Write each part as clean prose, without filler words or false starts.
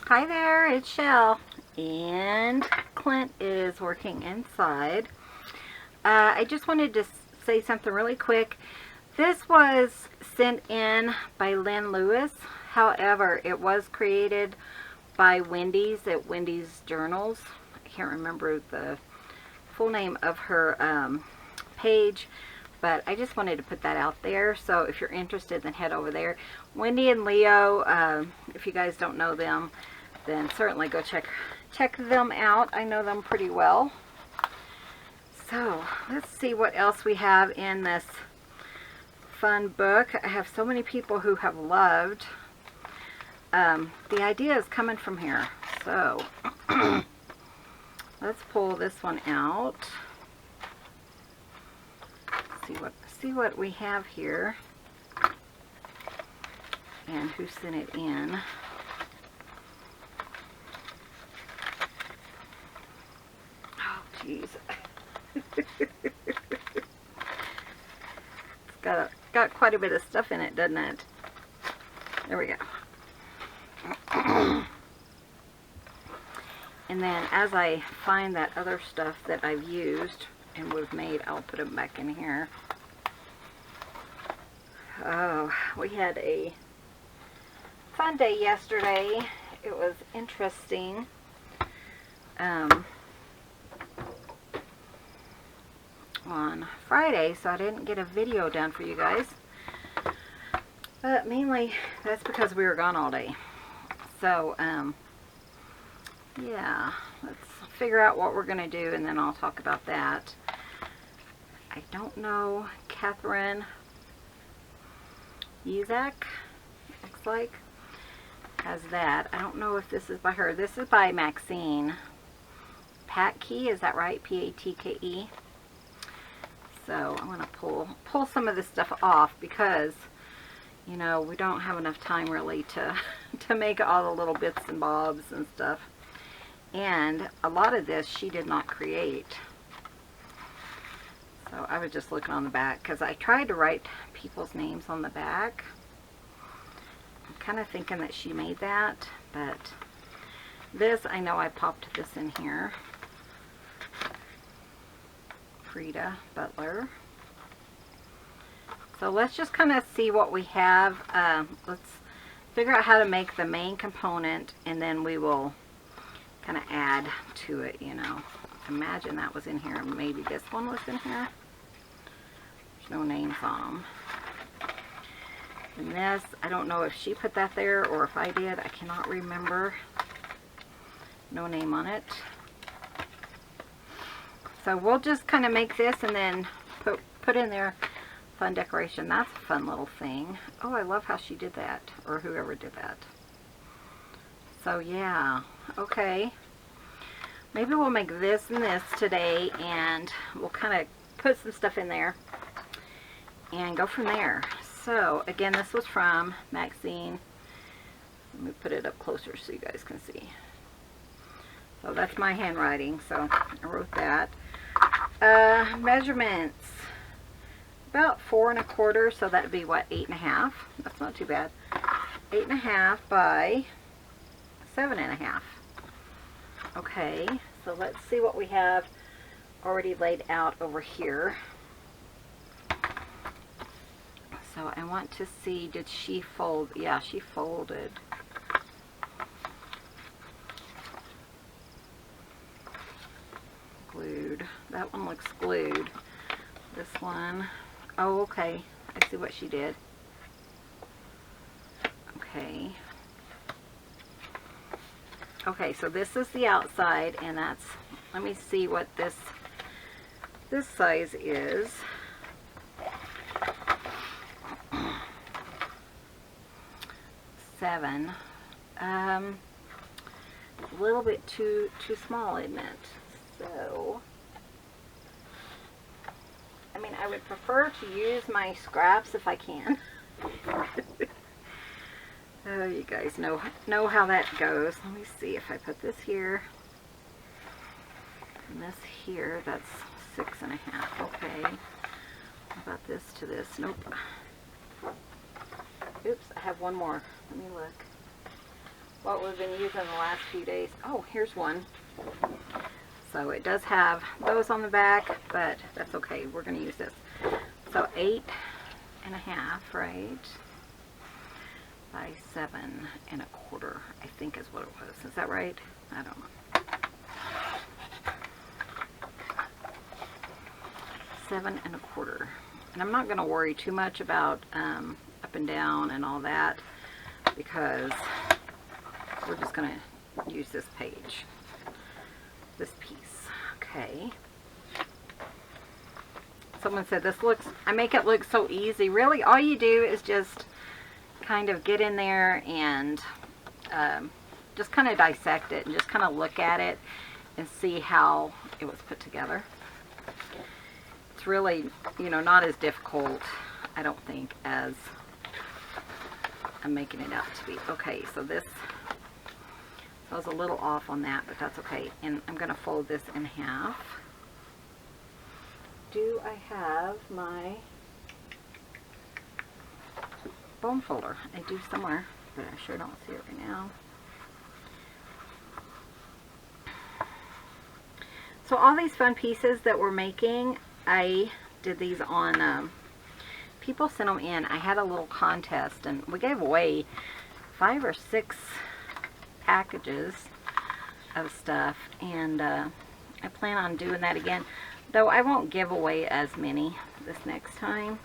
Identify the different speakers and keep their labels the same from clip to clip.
Speaker 1: Hi there, it's Chelle, and Clint is working inside. I just wanted to say something really quick. This was sent in by Lynn Lewis. However, it was created by Wendy's at Wendy's Journals. I can't remember the full name of her page, but I just wanted to put that out there. So if you're interested, then head over there. Wendy and Leo, if you guys don't know them, then certainly go check them out. I know them pretty well. So let's see what else we have in this fun book. I have so many people who have loved. The idea is coming from here. So let's pull this one out. See what we have here and who sent it in. Oh, geez. It's got quite a bit of stuff in it, doesn't it? There we go. And then as I find that other stuff that I've used and would have made, I'll put them back in here. Oh, we had a fun day yesterday. It was interesting. On Friday, so I didn't get a video done for you guys. But mainly that's because we were gone all day. So, yeah, let's figure out what we're going to do and then I'll talk about that. I don't know, Catherine Yuzak, looks like, has that. I don't know if this is by her. This is by Maxine. Patke, is that right? P-A-T-K-E. So I'm going to pull some of this stuff off because, you know, we don't have enough time really to make all the little bits and bobs and stuff. And a lot of this she did not create. So I was just looking on the back because I tried to write people's names on the back. I'm kind of thinking that she made that, but this, I know I popped this in here. Frida Butler. So let's just kind of see what we have. Let's figure out how to make the main component and then we will kind of add to it, you know. Imagine that was in here. Maybe this one was in here. There's no names on them. And this, I don't know if she put that there or if I did. I cannot remember. No name on it. So we'll just kind of make this and then put in there fun decoration. That's a fun little thing. Oh, I love how she did that, or whoever did that. So yeah, okay. Maybe we'll make this and this today and we'll kind of put some stuff in there and go from there. So again, this was from Maxine. Let me put it up closer so you guys can see. So that's my handwriting, so I wrote that. Measurements, about 4 1/4, so that'd be what, 8 1/2. That's not too bad. 8 1/2 by 7 1/2. Okay, so let's see what we have already laid out over here. So I want to see, did she fold? Yeah, she folded. Glued. That one looks glued. This one, oh, okay. I see what she did. Okay. Okay, so this is the outside, and that's, let me see what this size is. Seven. A little bit too small, isn't it? So, I mean, I would prefer to use my scraps if I can. Oh, you guys know how that goes. Let me see if I put this here and this here. That's 6 1/2. Okay. How about this to this? Nope. Oops, I have one more. Let me look. what we've been using the last few days. Oh, here's one. So it does have those on the back, but that's okay. We're going to use this. So 8.5, right? By 7.25, I think is what it was. Is that right? I don't know. 7.25. And I'm not going to worry too much about up and down and all that, because we're just going to use this page, this piece. Okay. Someone said this looks, I make it look so easy. Really, all you do is just kind of get in there and just kind of dissect it and just kind of look at it and see how it was put together. It's really, you know, not as difficult, I don't think, as I'm making it out to be. Okay, so this, I was a little off on that, but that's okay. And I'm going to fold this in half. Do I have my bone folder? I do somewhere, but I sure don't see it right now. So all these fun pieces that we're making, I did these on, people sent them in. I had a little contest, and we gave away 5 or 6 packages of stuff, and I plan on doing that again. Though I won't give away as many this next time,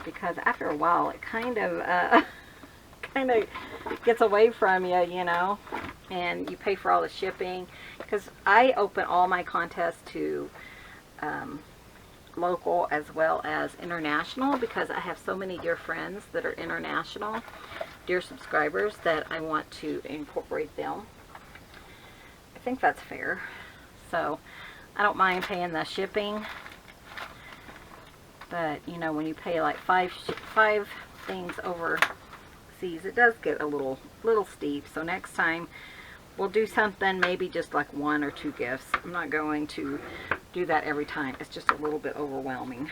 Speaker 1: because after a while it kind of gets away from you, you know, and you pay for all the shipping. Because I open all my contests to local as well as international, because I have so many dear friends that are international, dear subscribers, that I want to incorporate them. I think that's fair. So I don't mind paying the shipping, but you know, when you pay like five things overseas, it does get a little steep. So next time we'll do something, maybe just like 1 or 2 gifts. I'm not going to do that every time. It's just a little bit overwhelming.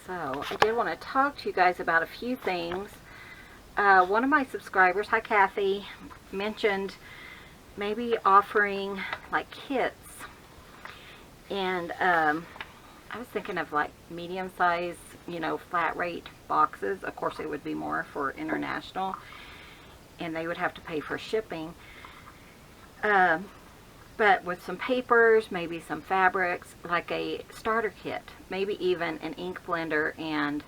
Speaker 1: So I did want to talk to you guys about a few things. One of my subscribers, hi Kathy, mentioned maybe offering like kits, and I was thinking of like medium size, you know, flat rate boxes. Of course it would be more for international, and they would have to pay for shipping, but with some papers, maybe some fabrics, like a starter kit, maybe even an ink blender and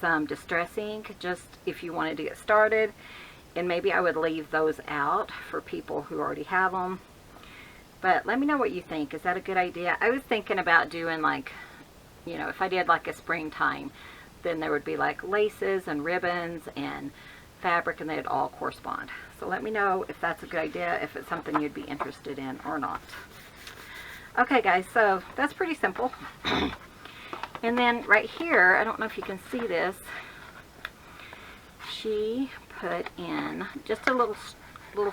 Speaker 1: some distress ink, just if you wanted to get started. And maybe I would leave those out for people who already have them. But let me know what you think. Is that a good idea? I was thinking about doing like, you know, if I did like a springtime, then there would be like laces and ribbons and fabric, and they'd all correspond. So let me know if that's a good idea, if it's something you'd be interested in or not. Okay guys, so that's pretty simple. And then right here, I don't know if you can see this, she put in just a little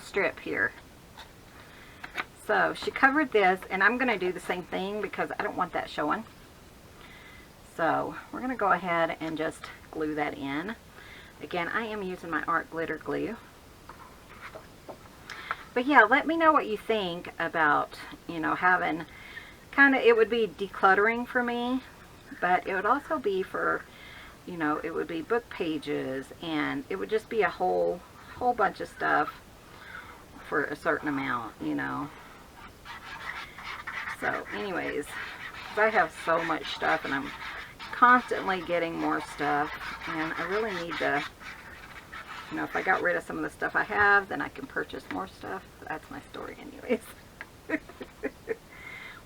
Speaker 1: strip here. So she covered this, and I'm going to do the same thing because I don't want that showing. So we're going to go ahead and just glue that in. Again, I am using my art glitter glue. But yeah, let me know what you think about, you know, having kind of, it would be decluttering for me, but it would also be for, you know, it would be book pages, and it would just be a whole bunch of stuff for a certain amount, you know. So anyways, I have so much stuff, and I'm constantly getting more stuff, and I really need to, you know, if I got rid of some of the stuff I have, then I can purchase more stuff. That's my story anyways.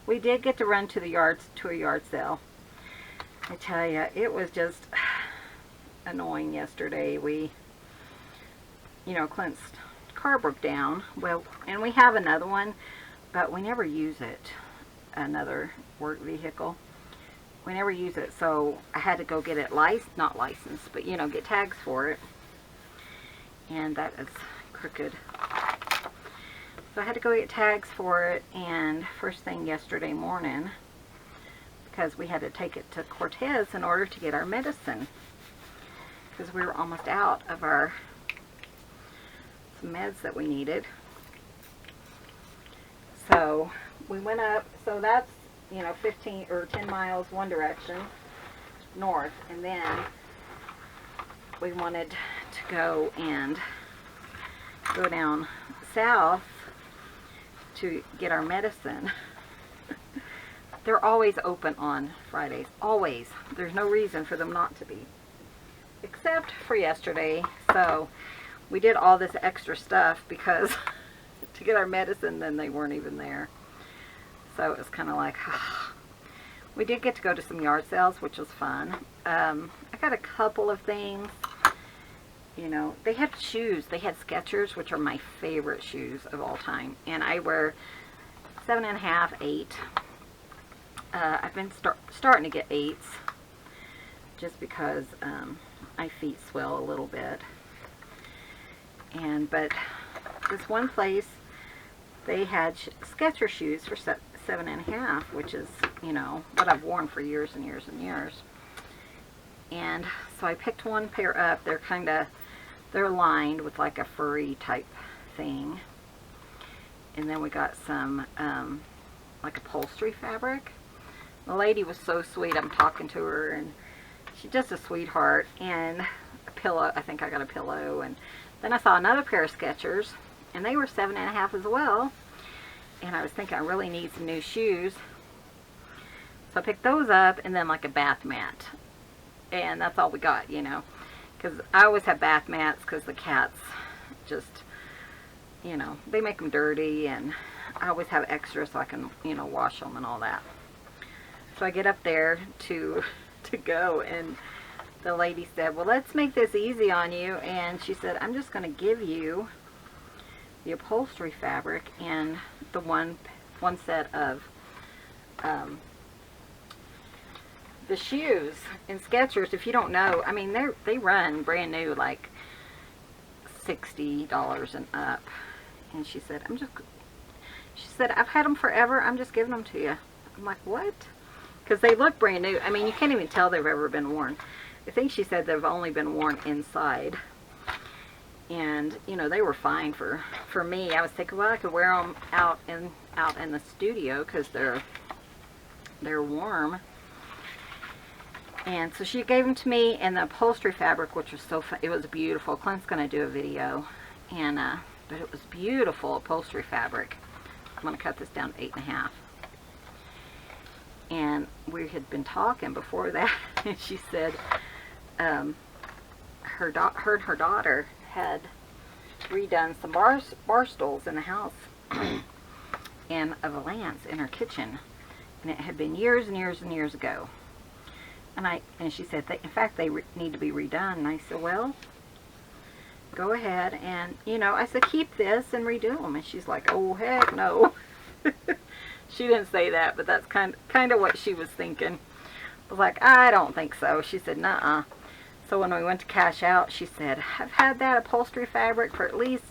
Speaker 1: We did get to run to the yards, to a yard sale. I tell you, it was just annoying yesterday. We, you know, Clint's car broke down. Well, and we have another one, but we never use it. Another work vehicle. We never use it, so I had to go get it not licensed, but you know, get tags for it. And that is crooked. So I had to go get tags for it, and first thing yesterday morning, because we had to take it to Cortez in order to get our medicine, because we were almost out of our meds that we needed. So we went up, so that's, you know, 15 or 10 miles one direction north, and then we wanted to go down south to get our medicine. They're always open on Fridays, always. There's no reason for them not to be, except for yesterday. So we did all this extra stuff because to get our medicine, then they weren't even there. So it was kind of like, we did get to go to some yard sales, which was fun. I got a couple of things. You know, they had shoes. They had Skechers, which are my favorite shoes of all time. And I wear 7.5, 8. I've been starting to get 8s just because my feet swell a little bit. But this one place, they had Skechers shoes for 7.5, which is, you know, what I've worn for years and years and years. And so I picked one pair up. They're lined with like a furry type thing. And then we got some like upholstery fabric. The lady was so sweet. I'm talking to her, and she's just a sweetheart. And a pillow. I think I got a pillow. And then I saw another pair of Skechers, and they were 7.5 as well. And I was thinking I really need some new shoes. So I picked those up, and then like a bath mat. And that's all we got, you know. Because I always have bath mats because the cats just, you know, they make them dirty. And I always have extra so I can, you know, wash them and all that. So I get up there to go, and the lady said, well, let's make this easy on you. And she said, I'm just going to give you the upholstery fabric and the one set of the shoes in Skechers. If you don't know, I mean, they run brand new like $60 and up. And she said, I've had them forever. I'm just giving them to you. I'm like, what? Because they look brand new. I mean, you can't even tell they've ever been worn. I think she said they've only been worn inside. And, you know, they were fine for me. I was thinking, well, I could wear them out in the studio because they're warm. And so she gave them to me, and the upholstery fabric, which was so fun. It was beautiful. Clint's going to do a video. And, but it was beautiful upholstery fabric. I'm going to cut this down to 8.5. And we had been talking before that, and she said her and her daughter had redone some bar stools in the house and a valance in her kitchen, and it had been years and years and years ago. And she said, in fact, they need to be redone. And I said, well, go ahead. And, you know, I said, keep this and redo them. And she's like, oh, heck no. She didn't say that, but that's kind of what she was thinking. I was like, I don't think so. She said, nuh-uh. So when we went to cash out, she said, I've had that upholstery fabric for at least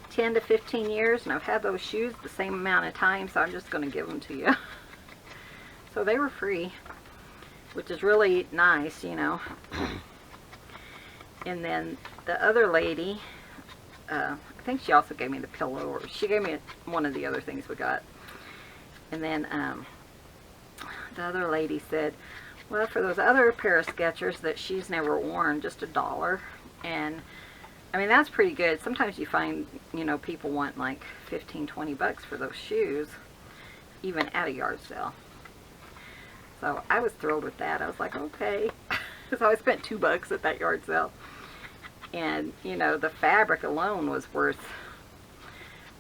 Speaker 1: 10 to 15 years, and I've had those shoes the same amount of time, so I'm just going to give them to you. So they were free, which is really nice, you know. And then the other lady, I think she also gave me the pillow, or she gave me one of the other things we got. And then the other lady said, well, for those other pair of Skechers that she's never worn, just $1. And I mean, that's pretty good. Sometimes you find, you know, people want like 15, 20 bucks for those shoes, even at a yard sale. So I was thrilled with that. I was like, okay. So I spent $2 at that yard sale. And, you know, the fabric alone was worth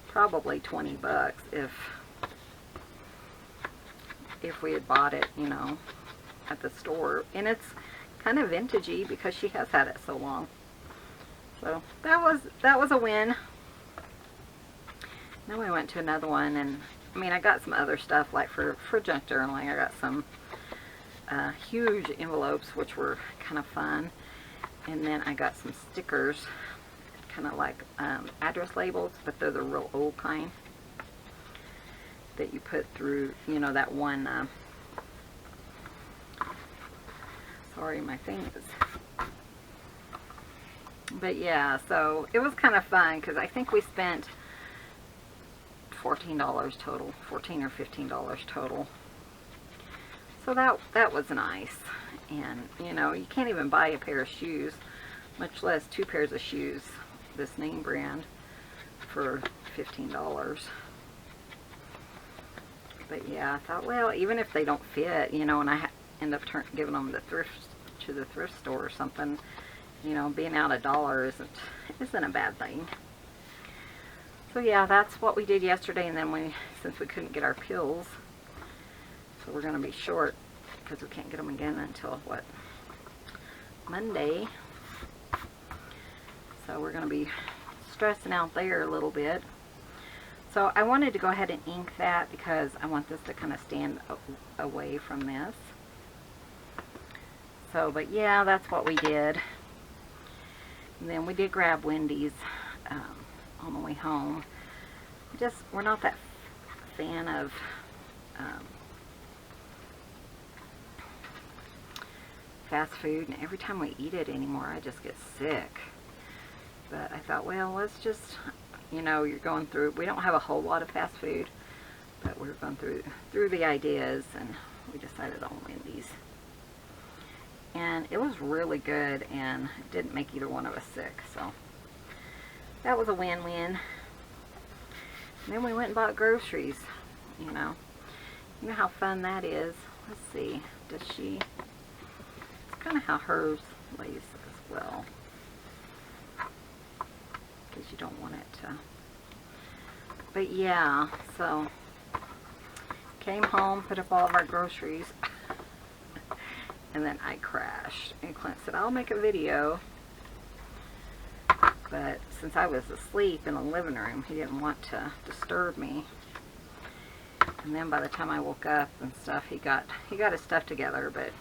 Speaker 1: probably 20 bucks if we had bought it, you know, at the store. And it's kind of vintagey because she has had it so long. So that was a win. Then we went to another one, and I mean, I got some other stuff like for junk journaling. I got some huge envelopes, which were kind of fun. And then I got some stickers, kind of like address labels, but they're the real old kind that you put through, you know, that one, sorry, my thing is, But yeah, so it was kind of fun because I think we spent $14 total, $14 or $15 total. So that was nice. And you know, you can't even buy a pair of shoes, much less 2 pairs of shoes, this name brand, for $15. But yeah, I thought, well, even if they don't fit, you know, and I end up giving them to the thrift store or something, you know, being out $1 isn't a bad thing. So yeah, that's what we did yesterday. And then since we couldn't get our pills, so we're going to be short because we can't get them again until what, Monday. So we're going to be stressing out there a little bit. So I wanted to go ahead and ink that because I want this to kind of stand away from this. So, but yeah, that's what we did. And then we did grab Wendy's on the way home. We're not that fan of fast food, and every time we eat it anymore, I just get sick. But I thought, well, let's just, you know, you're going through, we don't have a whole lot of fast food, but we're going through the ideas, and we decided on Wendy's. And it was really good, and it didn't make either one of us sick, so that was a win-win. Then we went and bought groceries, you know how fun that is. Let's see, it's kind of how hers lays as well, because you don't want it to. But yeah, so came home, put up all of our groceries, and then I crashed. And Clint said, I'll make a video. But since I was asleep in the living room, he didn't want to disturb me. And then by the time I woke up and stuff, he got his stuff together, but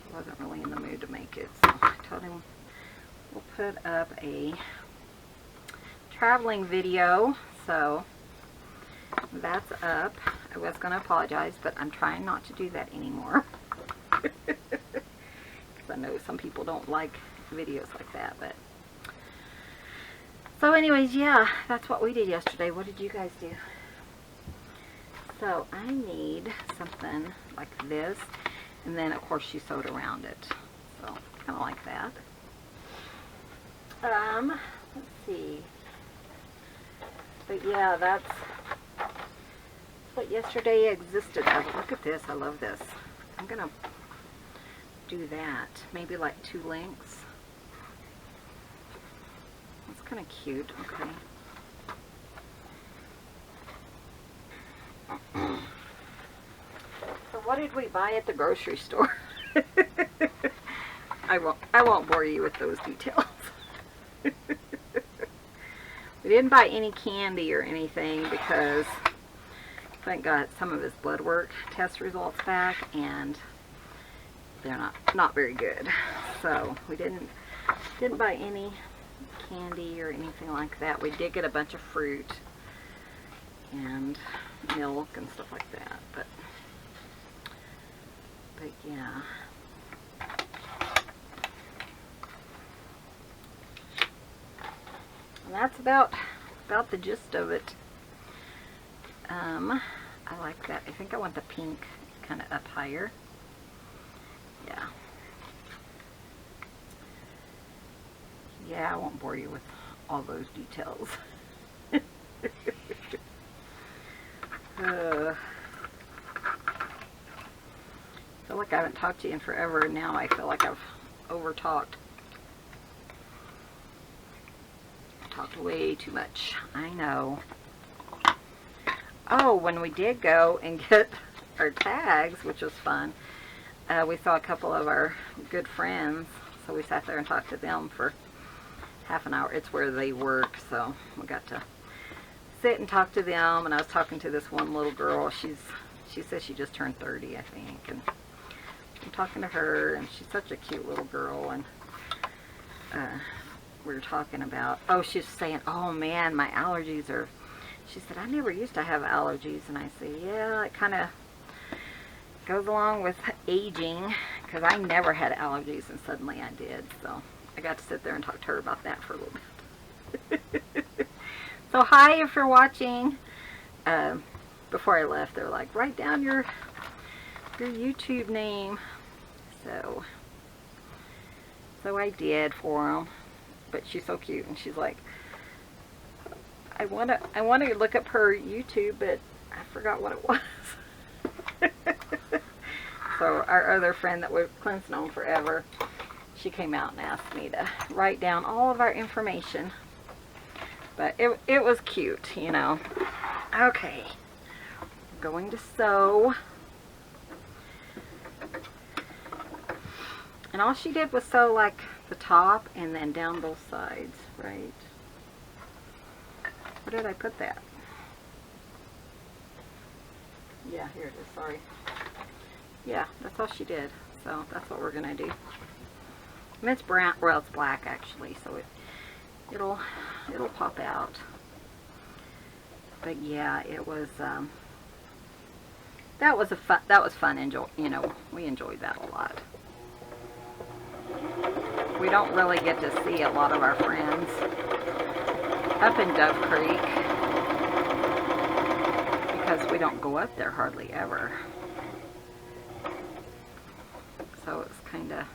Speaker 1: he wasn't really in the mood to make it. So I told him we'll put up a traveling video. So that's up. I was going to apologize, but I'm trying not to do that anymore. Because I know some people don't like videos like that. But so anyways, yeah, that's what we did yesterday. What did you guys do? So I need something like this, and then of course she sewed around it, so kind of like that. Let's see. But yeah, that's what yesterday existed of. Look at this, I love this. I'm gonna do that, maybe like 2 links. It's kind of cute. Okay. So what did we buy at the grocery store? I won't bore you with those details. We didn't buy any candy or anything because Clint got some of his blood work test results back, and they're not very good. So we didn't buy any candy or anything like that. We did get a bunch of fruit and milk and stuff like that, but yeah. And that's about the gist of it. I like that. I think I want the pink kind of up higher. Yeah. Yeah, I won't bore you with all those details. I feel like I haven't talked to you in forever, and now I feel like I've over-talked. Talked way too much. I know. Oh, when we did go and get our tags, which was fun, we saw a couple of our good friends, so we sat there and talked to them for half an hour. It's where they work, so we got to sit and talk to them. And I was talking to this one little girl. She says she just turned 30, I think, and I'm talking to her, and she's such a cute little girl. And we were talking about, oh, she's saying, oh man, my allergies are, she said, I never used to have allergies. And I said, yeah, it kind of goes along with aging, because I never had allergies, and suddenly I did. So I got to sit there and talk to her about that for a little bit. So hi, if you're watching. Before I left, they're like, write down your YouTube name. So I did for them. But she's so cute, and she's like, I want to look up her YouTube, but I forgot what it was. So our other friend that Clint's known forever, she came out and asked me to write down all of our information. But it was cute, you know. Okay, I'm going to sew. And all she did was sew like the top and then down both sides, right? Where did I put that? Yeah, here it is, sorry. Yeah, that's all she did. So that's what we're gonna do. And it's brown, well, it's black actually, so it'll pop out. But yeah, it was that was fun. You know, we enjoyed that a lot. We don't really get to see a lot of our friends up in Dove Creek because we don't go up there hardly ever. So it's kind of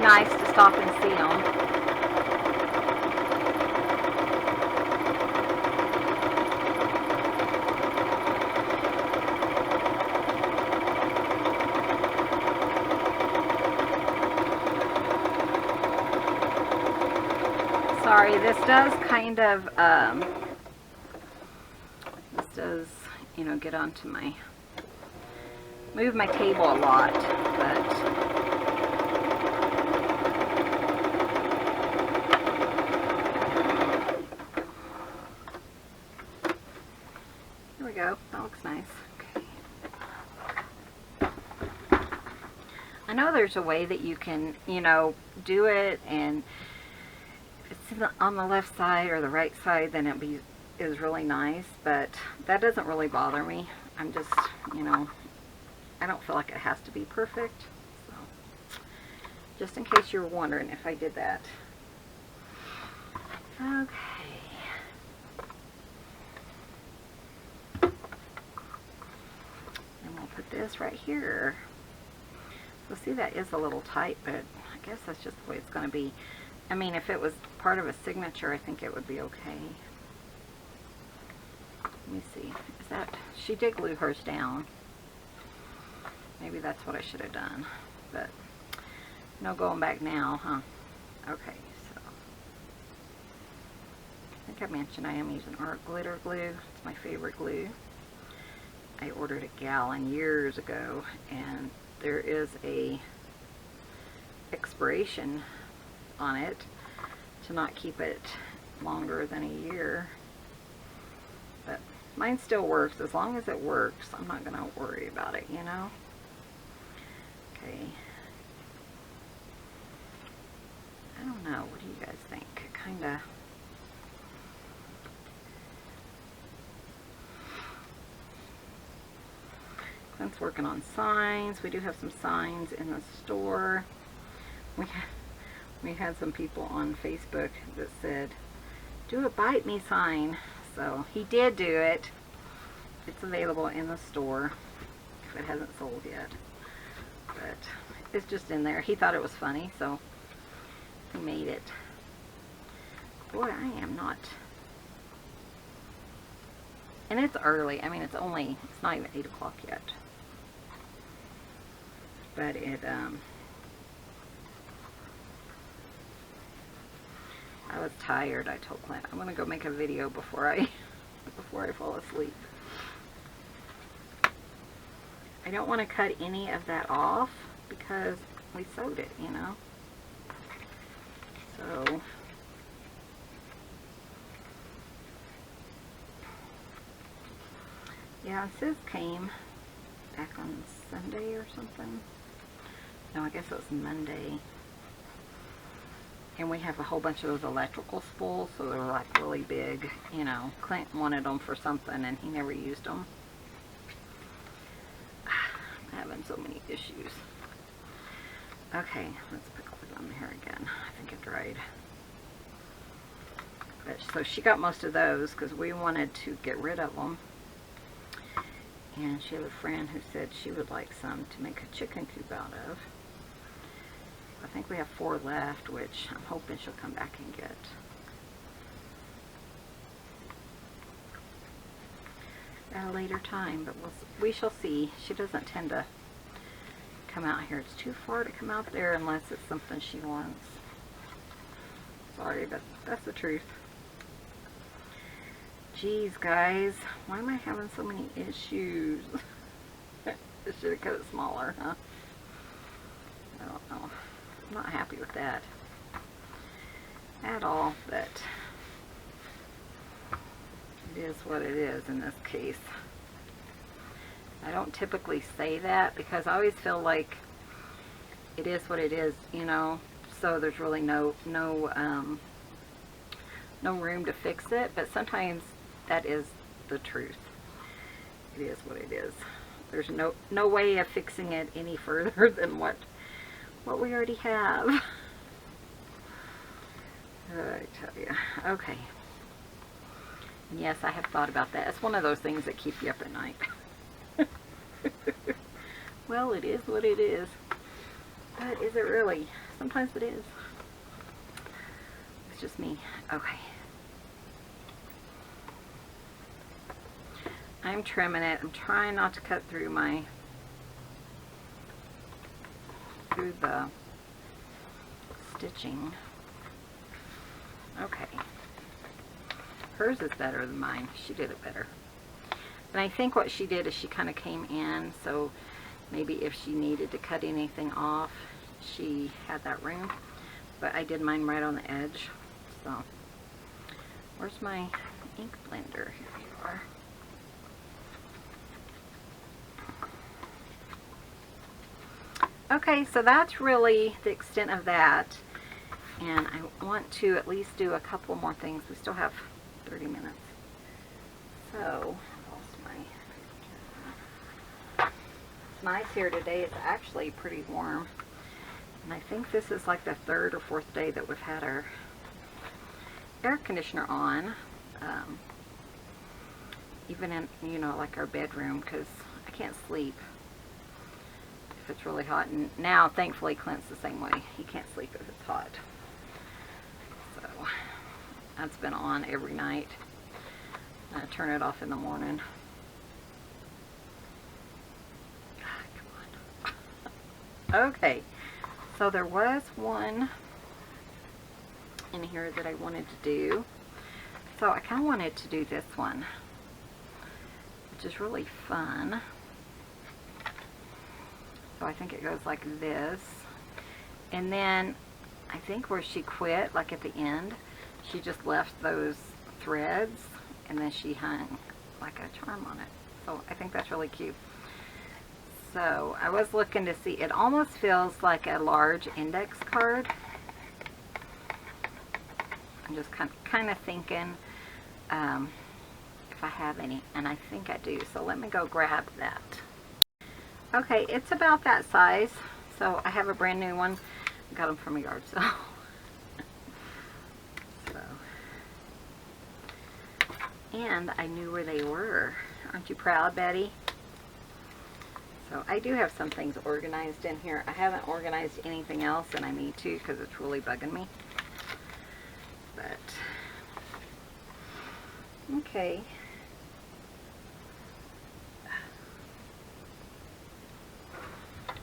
Speaker 1: nice to stop and see them. Sorry, this does kind of, you know, get onto move my table a lot, but there we go. That looks nice. Okay. I know there's a way that you can, you know, do it, and if it's on the left side or the right side, then it is really nice, but that doesn't really bother me. I'm just, you know, I don't feel like it has to be perfect. So, just in case you're wondering if I did that. Okay. And we'll put this right here. So see, that is a little tight, but I guess that's just the way it's going to be. I mean, if it was part of a signature, I think it would be okay. Let me see. Is that... She did glue hers down. Maybe that's what I should have done. But no going back now, huh? Okay, so... I think I mentioned I am using art glitter glue. It's my favorite glue. I ordered a gallon years ago, and there is a expiration on it to not keep it longer than a year, but mine still works. As long as it works, I'm not gonna worry about it, you know. Okay, I don't know, what do you guys think? Kind of Clint's working on signs. We do have some signs in the store. We had some people on Facebook that said, do a bite me sign. So he did do it. It's available in the store if it hasn't sold yet. But it's just in there. He thought it was funny, so he made it. Boy, I am not. And it's early. I mean, it's not even 8 o'clock yet. But I was tired. I told Clint I'm gonna go make a video before I fall asleep. I don't want to cut any of that off because we sewed it, you know. So yeah, sis came back on Sunday or something. No, I guess it was Monday. And we have a whole bunch of those electrical spools, so they're like really big, you know. Clint wanted them for something and he never used them. I'm having so many issues. Okay, let's put glue on here again. I think it dried. But, so she got most of those because we wanted to get rid of them. And she had a friend who said she would like some to make a chicken coop out of. I think we have 4 left, which I'm hoping she'll come back and get. At a later time, but we shall see. She doesn't tend to come out here. It's too far to come out there unless it's something she wants. Sorry, but that's the truth. Jeez, guys, why am I having so many issues? I should have cut it smaller, huh? I don't know. I'm not happy with that at all, but it is what it is in this case. I don't typically say that because I always feel like it is what it is, you know, so there's really no room to fix it, but sometimes that is the truth. It is what it is. There's no way of fixing it any further than what we already have. I tell you. Okay. And yes, I have thought about that. It's one of those things that keep you up at night. Well, it is what it is. But is it really? Sometimes it is. It's just me. Okay. I'm trimming it. I'm trying not to cut through the stitching. Okay. Hers is better than mine. She did it better. And I think what she did is she kind of came in, so maybe if she needed to cut anything off, she had that room. But I did mine right on the edge. So, where's my ink blender? Here you are. Okay, so that's really the extent of that. And I want to at least do a couple more things. We still have 30 minutes. So, it's nice here today. It's actually pretty warm. And I think this is like the 3rd or 4th day that we've had our air conditioner on. Even in, you know, like our bedroom, because I can't sleep if it's really hot. And now, thankfully, Clint's the same way. He can't sleep if it's hot. So, that's been on every night. I turn it off in the morning. Come on. Okay, so there was one in here that I wanted to do. So I kind of wanted to do this one, which is really fun. So I think it goes like this. And then I think where she quit, like at the end, she just left those threads and then she hung like a charm on it. So I think that's really cute. So I was looking to see, it almost feels like a large index card. I'm just kind of thinking if I have any, and I think I do. So let me go grab that. Okay, it's about that size. So I have a brand new one. I got them from a yard sale. And I knew where they were. Aren't you proud, Betty? So I do have some things organized in here. I haven't organized anything else, and I need to because it's really bugging me. But, okay.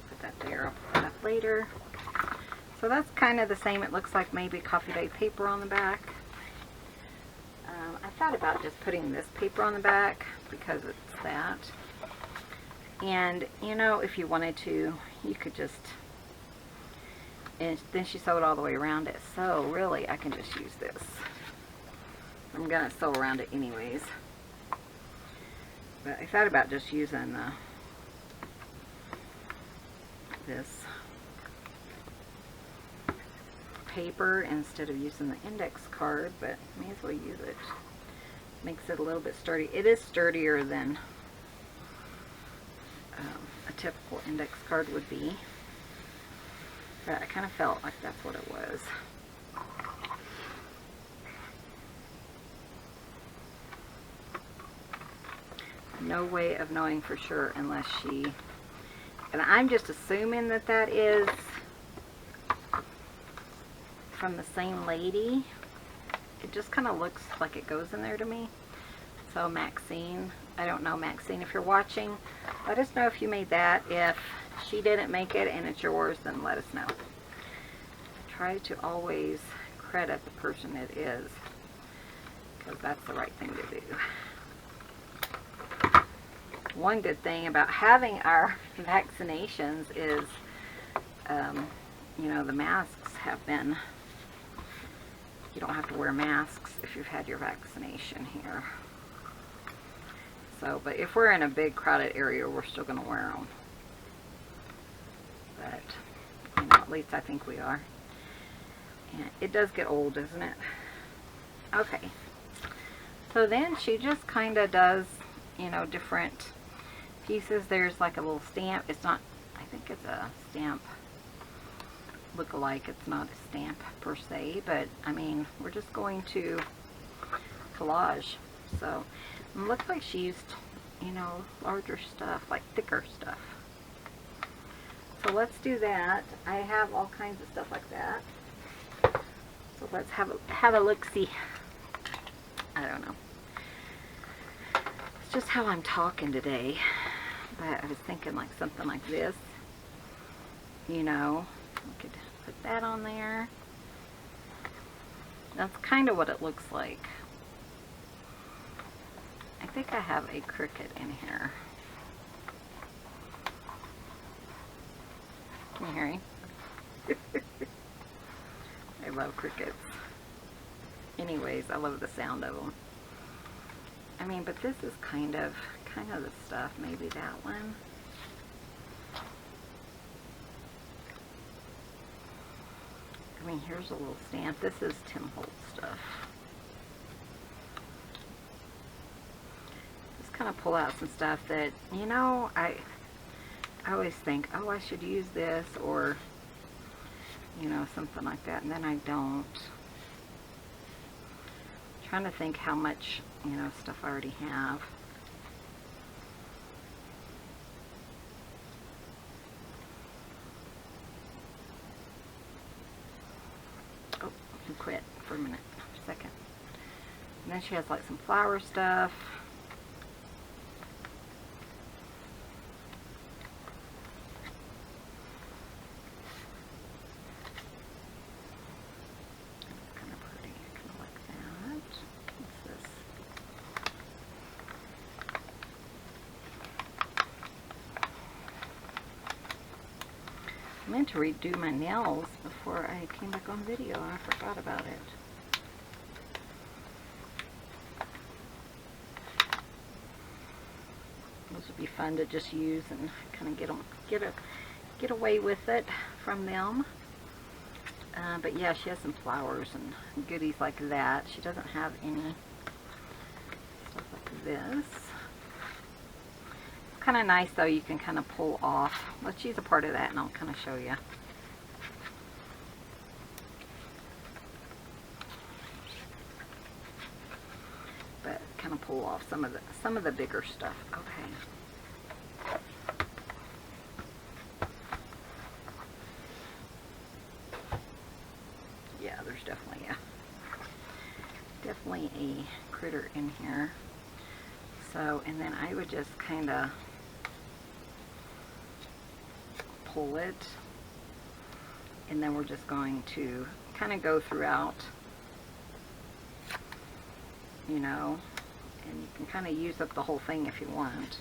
Speaker 1: Put that there. I'll put that up later. So that's kind of the same. It looks like maybe coffee day paper on the back. I thought about just putting this paper on the back because it's that. And, you know, if you wanted to, you could just, and then she sewed all the way around it. So, really, I can just use this. I'm going to sew around it anyways. But I thought about just using this paper instead of using the index card, but may as well use it. Makes it a little bit sturdy. It is sturdier than a typical index card would be. But I kind of felt like that's what it was. No way of knowing for sure unless she, and I'm just assuming that that is from the same lady. It just kind of looks like it goes in there to me. So Maxine, I don't know, Maxine, if you're watching, let us know if you made that. If she didn't make it and it's yours, then let us know. Try to always credit the person it is, because that's the right thing to do. One good thing about having our vaccinations is, you know, the masks have been, you don't have to wear masks if you've had your vaccination here. So, but if we're in a big crowded area, we're still going to wear them. But, you know, at least I think we are. And it does get old, doesn't it? Okay. So then she just kind of does, you know, different pieces. There's like a little stamp. It's not, I think it's a stamp look-alike. It's not a stamp per se, but I mean, we're just going to collage. So it looks like she used, you know, larger stuff, like thicker stuff. So let's do that. I have all kinds of stuff like that. So let's have a look-see. I don't know. It's just how I'm talking today. But I was thinking like something like this. You know, we could put that on there. That's kind of what it looks like. I think I have a cricket in here. Can you hear me? I love crickets. Anyways, I love the sound of them. I mean, but this is kind of the stuff. Maybe that one. I mean, here's a little stamp. This is Tim Holtz stuff. Just kind of pull out some stuff that, you know, I always think, oh, I should use this, or, you know, something like that, and then I don't. I'm trying to think how much, you know, stuff I already have. Oh, you quit for a minute, a second. And then she has like some flower stuff. I meant to redo my nails before I came back on video, and I forgot about it. Those would be fun to just use and kind of get away with it from them. But yeah, she has some flowers and goodies like that. She doesn't have any stuff like this. Kind of nice though, you can kind of pull off. Let's use a part of that and I'll kind of show you. But kind of pull off some of the bigger stuff. Okay. Yeah, there's definitely a critter in here. So, and then I would just kind of pull it, and then we're just going to kind of go throughout, you know, and you can kind of use up the whole thing if you want.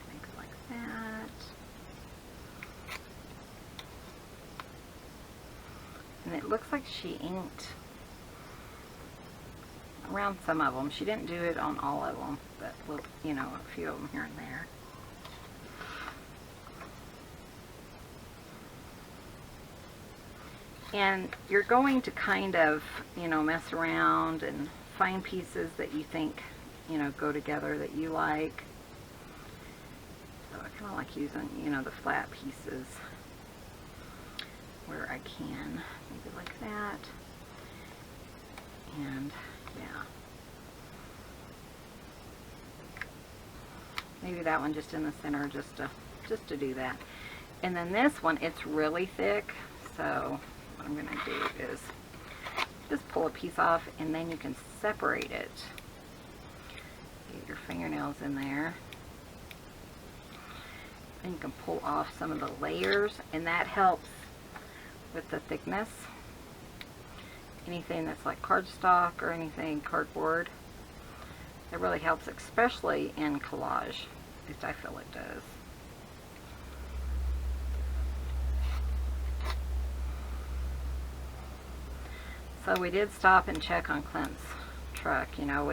Speaker 1: Things like that. And it looks like she inked around some of them. She didn't do it on all of them, but, you know, a few of them here and there. And you're going to kind of, you know, mess around and find pieces that you think, you know, go together that you like. So I kind of like using, you know, the flat pieces where I can, maybe like that. And yeah, maybe that one just in the center, just to do that. And then this one, it's really thick, so what I'm gonna do is just pull a piece off, and then you can separate it. Get your fingernails in there, and you can pull off some of the layers, and that helps with the thickness. Anything that's like cardstock or anything cardboard, it really helps, especially in collage. At least I feel it does. So we did stop and check on Clint's truck. You know,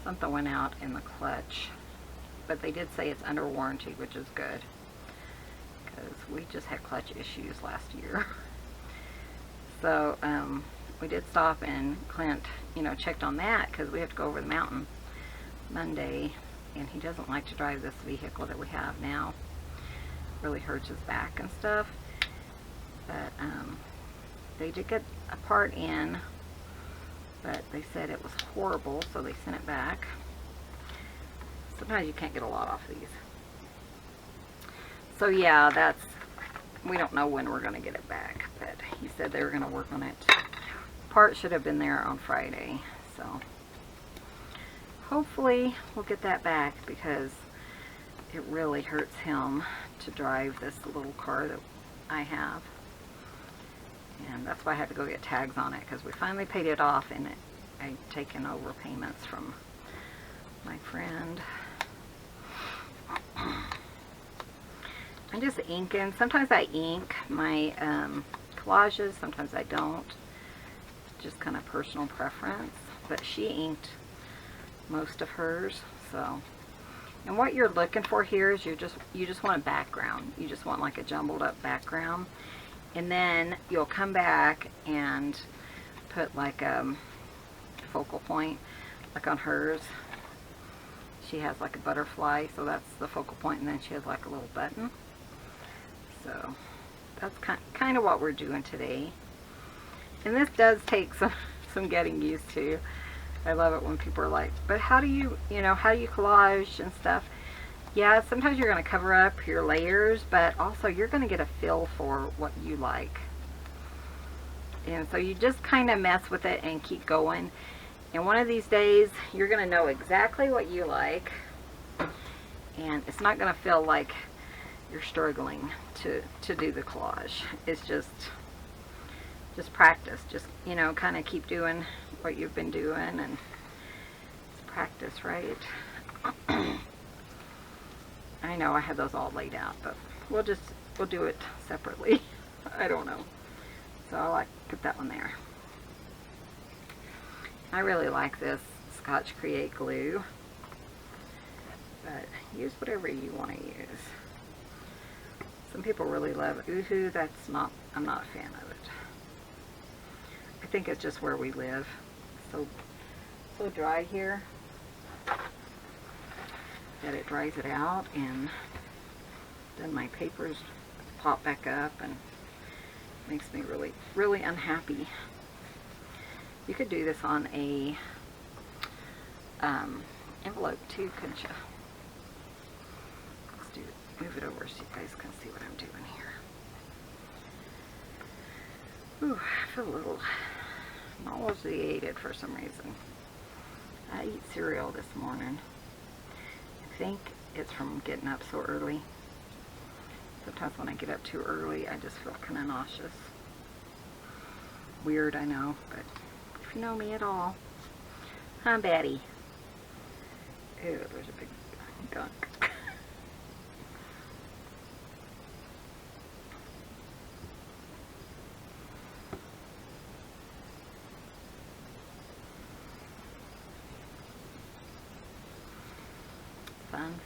Speaker 1: something went out in the clutch, but they did say it's under warranty, which is good, because we just had clutch issues last year. So we did stop, and Clint, you know, checked on that, because we have to go over the mountain Monday, and he doesn't like to drive this vehicle that we have now. Really hurts his back and stuff. But they did get a part in, but they said it was horrible, so they sent it back. Sometimes you can't get a lot off these. So yeah, we don't know when we're going to get it back, but he said they were going to work on it. Part should have been there on Friday, so hopefully we'll get that back, because it really hurts him to drive this little car that I have. And that's why I had to go get tags on it, because we finally paid it off, and I'd taken over payments from my friend. I'm just inking. Sometimes I ink my collages, sometimes I don't. It's just kind of personal preference. But she inked most of hers, so. And what you're looking for here is you just want a background. You just want like a jumbled up background. And then you'll come back and put like a focal point, like on hers. She has like a butterfly, so that's the focal point, and then she has like a little button. So that's kind of what we're doing today. And this does take some getting used to. I love it when people are like, but how do you collage and stuff? Yeah, sometimes you're going to cover up your layers, but also you're going to get a feel for what you like. And so you just kind of mess with it and keep going. And one of these days, you're going to know exactly what you like. And it's not going to feel like you're struggling to do the collage. It's just practice. Just, you know, kind of keep doing what you've been doing, and it's practice, right? I know I have those all laid out, but we'll do it separately. I don't know. So I'll put that one there. I really like this Scotch Create glue, but use whatever you want to use. Some people really love Oohoo. I'm not a fan of it. I think it's just where we live. So dry here that it dries it out, and then my papers pop back up, and makes me really, really unhappy. You could do this on a envelope too, couldn't you? Let's move it over so you guys can see what I'm doing here. Ooh, I feel a little nauseated for some reason. I eat cereal this morning. I think it's from getting up so early. Sometimes when I get up too early, I just feel kind of nauseous. Weird, I know, but if you know me at all. Huh, Betty? Ew, there's a big gunk.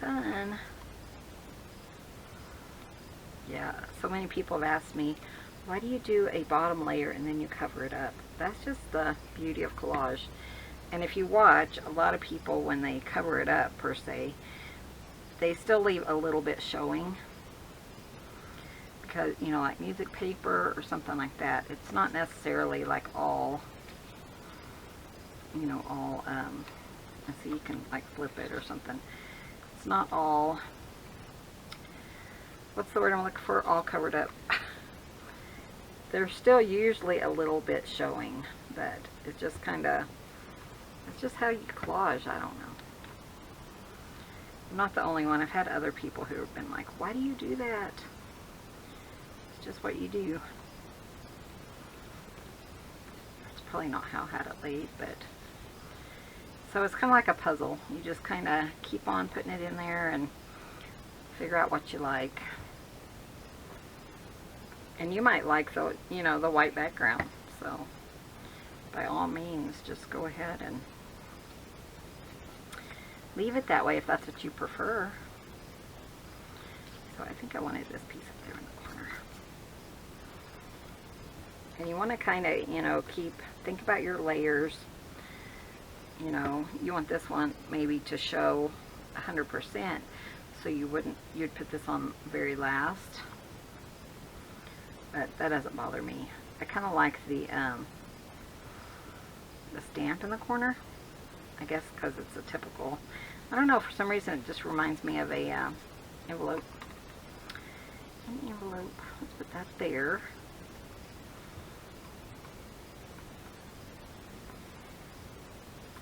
Speaker 1: Fun. Yeah, so many people have asked me, why do you do a bottom layer and then you cover it up? That's just the beauty of collage. And if you watch, a lot of people, when they cover it up, per se, they still leave a little bit showing. Because, you know, like music paper or something like that, it's not necessarily like all, you know, all, let's see, you can like flip it or something. It's not all, what's the word I'm looking for? All covered up. There's still usually a little bit showing, but it's just kind of, it's just how you collage. I don't know. I'm not the only one. I've had other people who have been like, why do you do that? It's just what you do. It's probably not how I had it laid, but so it's kind of like a puzzle. You just kind of keep on putting it in there and figure out what you like. And you might like the, you know, the white background. So by all means, just go ahead and leave it that way if that's what you prefer. So I think I wanted this piece up there in the corner. And you want to kind of, you know, think about your layers. You know, you want this one maybe to show 100%, so you'd put this on very last. But that doesn't bother me. I kind of like the stamp in the corner. I guess because it's a typical, I don't know, for some reason it just reminds me of a envelope. An envelope. Let's put that there.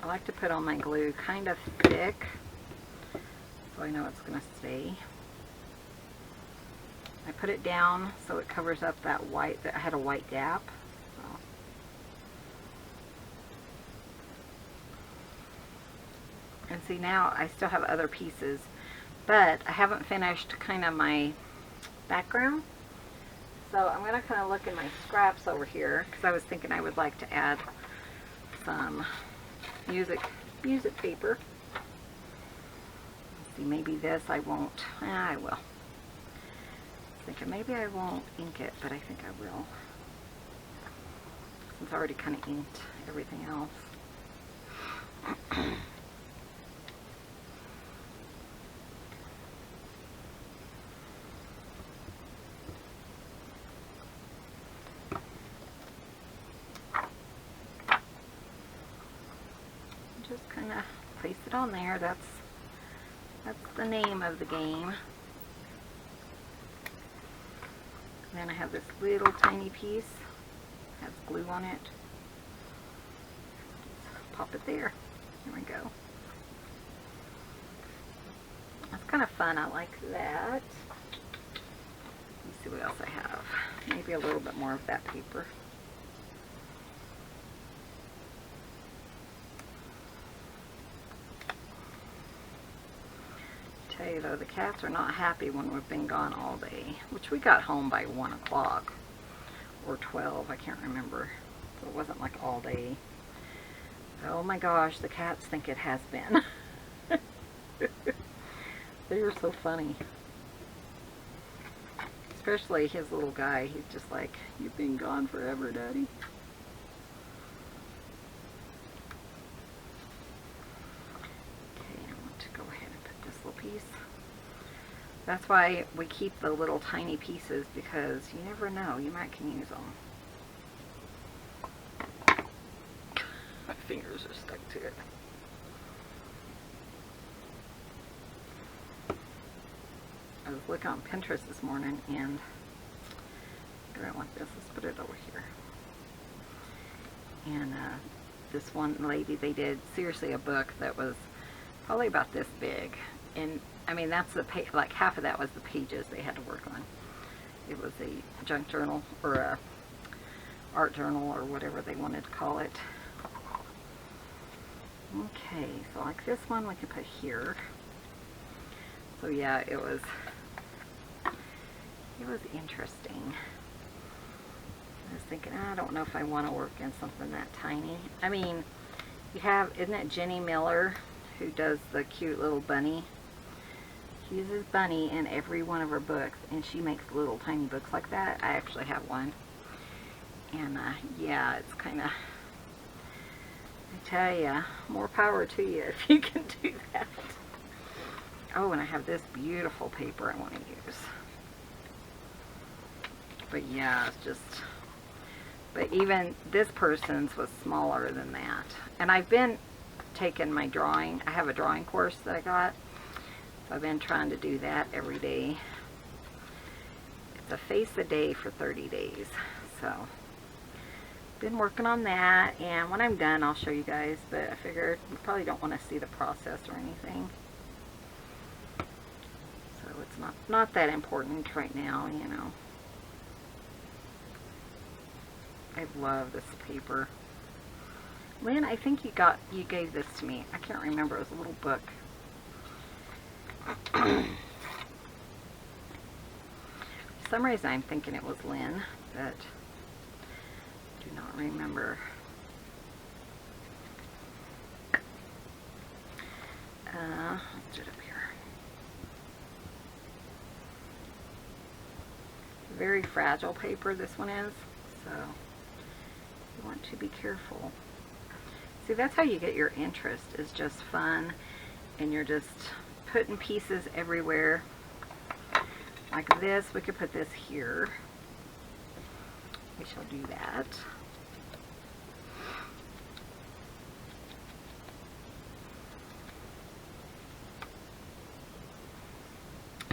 Speaker 1: I like to put on my glue kind of thick, so I know it's going to stay. I put it down so it covers up that white, that had a white gap. So. And see, now I still have other pieces, but I haven't finished kind of my background. So I'm going to kind of look in my scraps over here, because I was thinking I would like to add some music paper. Let's see, maybe this I won't. I will. Thinking maybe I won't ink it, but I think I will, since I already kind of inked everything else. Just kind of place it on there. That's the name of the game. Then I have this little tiny piece, has glue on it. Just pop it there. There we go. That's kind of fun. I like that. Let me see what else I have. Maybe a little bit more of that paper. Tell you though, the cats are not happy when we've been gone all day, which we got home by 1 o'clock or 12, I can't remember, so it wasn't like all day. Oh my gosh, the cats think it has been. They were so funny, especially his little guy. He's just like, you've been gone forever, Daddy. Piece. That's why we keep the little tiny pieces, because you never know, you might can use them. My fingers are stuck to it. I was looking on Pinterest this morning and I don't want this, let's put it over here. And this one lady, they did seriously a book that was probably about this big. And I mean, that's the page, like half of that was the pages they had to work on. It was a junk journal or a art journal or whatever they wanted to call it. Okay, so like this one we can put here. So yeah, it was interesting. I was thinking, I don't know if I want to work in something that tiny. I mean, you have, isn't it Jenny Miller who does the cute little bunny? She uses bunny in every one of her books, and she makes little tiny books like that. I actually have one. And yeah, it's kind of, I tell ya, more power to you if you can do that. Oh, and I have this beautiful paper I want to use. But yeah, it's just, but even this person's was smaller than that. And I've been taking my drawing, I have a drawing course that I got. So I've been trying to do that every day. It's a face a day for 30 days. So, been working on that. And when I'm done, I'll show you guys. But I figured you probably don't want to see the process or anything. So it's not that important right now, you know. I love this paper. Lynn, I think you gave this to me. I can't remember. It was a little book. For some reason I'm thinking it was Lynn, but do not remember. Let's do it up here. Very fragile paper this one is, so you want to be careful. See, that's how you get your interest, is just fun, and you're just putting pieces everywhere. Like this, we could put this here. We shall do that.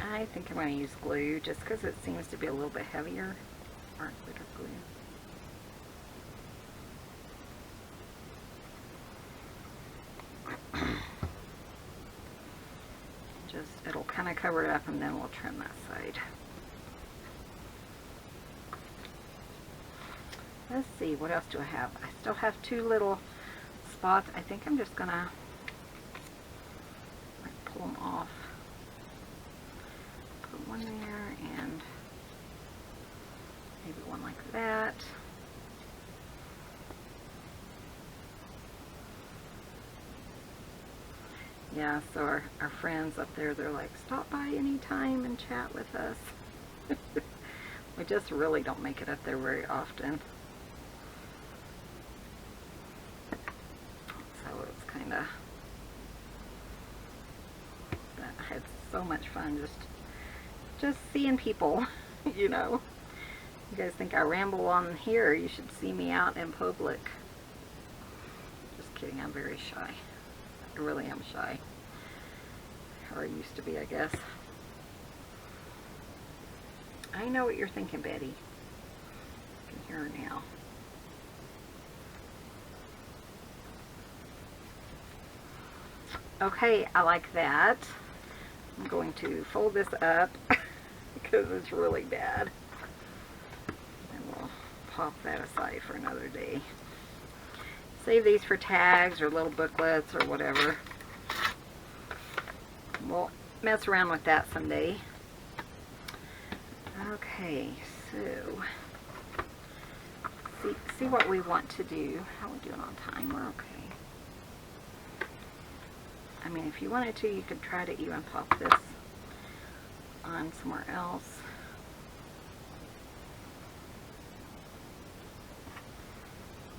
Speaker 1: I think I'm going to use glue just because it seems to be a little bit heavier. Or glitter glue. It'll kind of cover it up, and then we'll trim that side. Let's see, what else do I have? I still have two little spots. I think I'm just gonna pull them off. Put one there and maybe one like that. Yeah, so our friends up there, they're like, stop by anytime and chat with us. We just really don't make it up there very often. So it's kind of, I had so much fun just seeing people, you know. You guys think I ramble on here, you should see me out in public. Just kidding, I'm very shy. I really am shy. Or I used to be, I guess. I know what you're thinking, Betty. You can hear her now. Okay, I like that. I'm going to fold this up because it's really bad. And we'll pop that aside for another day. Save these for tags or little booklets or whatever. We'll mess around with that someday. Okay, so see what we want to do. How are we doing on time? We're okay. I mean, if you wanted to, you could try to even pop this on somewhere else.